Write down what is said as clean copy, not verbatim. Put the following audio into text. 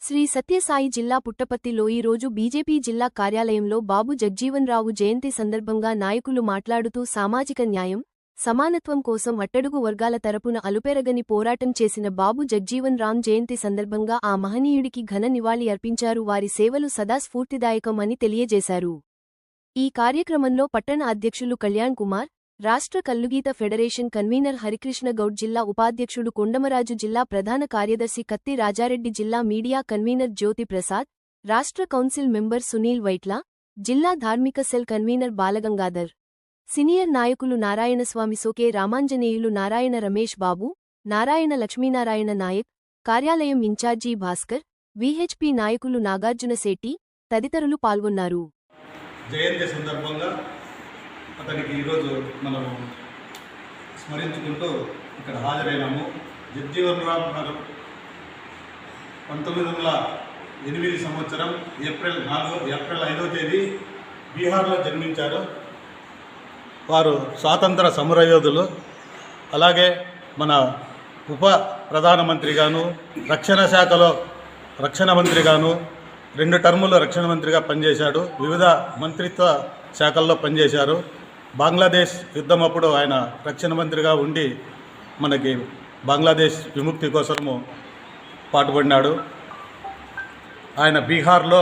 శ్రీ సత్యసాయి జిల్లా పుట్టపర్తిలో ఈ రోజు బీజేపీ జిల్లా కార్యాలయంలో బాబు జగ్జీవన్ రావు జయంతి సందర్భంగా నాయకులు మాట్లాడుతూ సామాజిక న్యాయం, సమానత్వం కోసం అట్టడుగు వర్గాల తరపున అలుపెరగని పోరాటం చేసిన బాబు జగ్జీవన్ రామ్ జయంతి సందర్భంగా ఆ మహనీయుడికి ఘన నివాళి అర్పించారు. వారి సేవలు సదా స్ఫూర్తిదాయకం అని తెలియజేశారు. ఈ కార్యక్రమంలో పట్టణ అధ్యక్షులు కళ్యాణ్ కుమార్, రాష్ట్ర కల్లుగీత ఫెడరేషన్ కన్వీనర్ హరికృష్ణ గౌడ్, జిల్లా ఉపాధ్యక్షుడు కొండమరాజు, జిల్లా ప్రధాన కార్యదర్శి కత్తి రాజారెడ్డి, జిల్లా మీడియా కన్వీనర్ జ్యోతి ప్రసాద్, రాష్ట్ర కౌన్సిల్ మెంబర్ సునీల్ వైట్ల, జిల్లా ధార్మిక సెల్ కన్వీనర్ బాలగంగాధర్, సీనియర్ నాయకులు నారాయణస్వామి, సోకే రామాంజనేయులు, నారాయణ రమేష్ బాబు, నారాయణ లక్ష్మీనారాయణ నాయక్, కార్యాలయం ఇన్ఛార్జీ భాస్కర్, వీహెచ్పీ నాయకులు నాగార్జున శెట్టి తదితరులు పాల్గొన్నారు. జయంతి సందర్భంగా అతనికి ఈరోజు మనము స్మరించుకుంటూ ఇక్కడ హాజరైనాము. జగ్జీవన్ రామ్ గారు 1908 సంవత్సరం ఏప్రిల్ 5వ తేదీ బీహార్లో జన్మించారు. వారు స్వాతంత్ర సమరయోధులు. అలాగే మన ఉప ప్రధానమంత్రిగాను, రక్షణ శాఖలో రక్షణ మంత్రిగాను 2 టర్ములు రక్షణ మంత్రిగా పనిచేశాడు. వివిధ మంత్రిత్వ శాఖల్లో పనిచేశారు. బంగ్లాదేశ్ యుద్ధం అప్పుడు ఆయన రక్షణ మంత్రిగా ఉండి మనకి బంగ్లాదేశ్ విముక్తి కోసము పాటుపడినాడు. ఆయన బీహార్లో